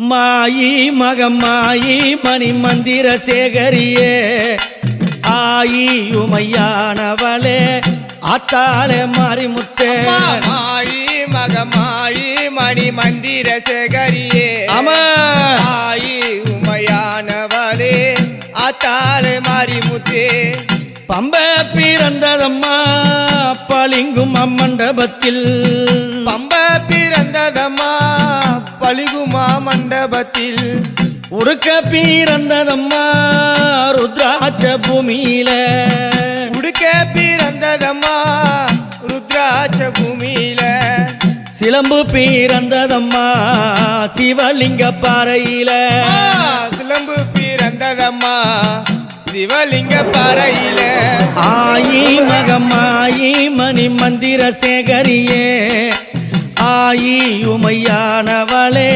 மாயி மகமாயி மணி மந்திர சேகரியே ஆயி உமையானவளே ஆத்தாளே மாரிமுத்தே மாயி மகமாயி மணி மந்திர சேகரியே ஆமா ஆயி உமையானவளே ஆத்தாளே மாரிமுத்தே பம்ப பிறந்ததம்மா பளிங்கும் அம்மண்டபத்தில் பம்ப பிறந்ததம்மா பளிகுமா மண்டபத்தில் உடுக்க பிறந்ததம்மா ருத்ராட்ச பூமியில உடுக்க பிறந்ததம்மா ருத்ராட்ச பூமியில சிலம்பு பிறந்ததம்மா சிவலிங்க பாறையில சிலம்பு பிறந்ததம்மா சிவலிங்க பாறையில ஆயி மகமாயி மணி மந்திர சேகரியே ஆயி உமையானவளே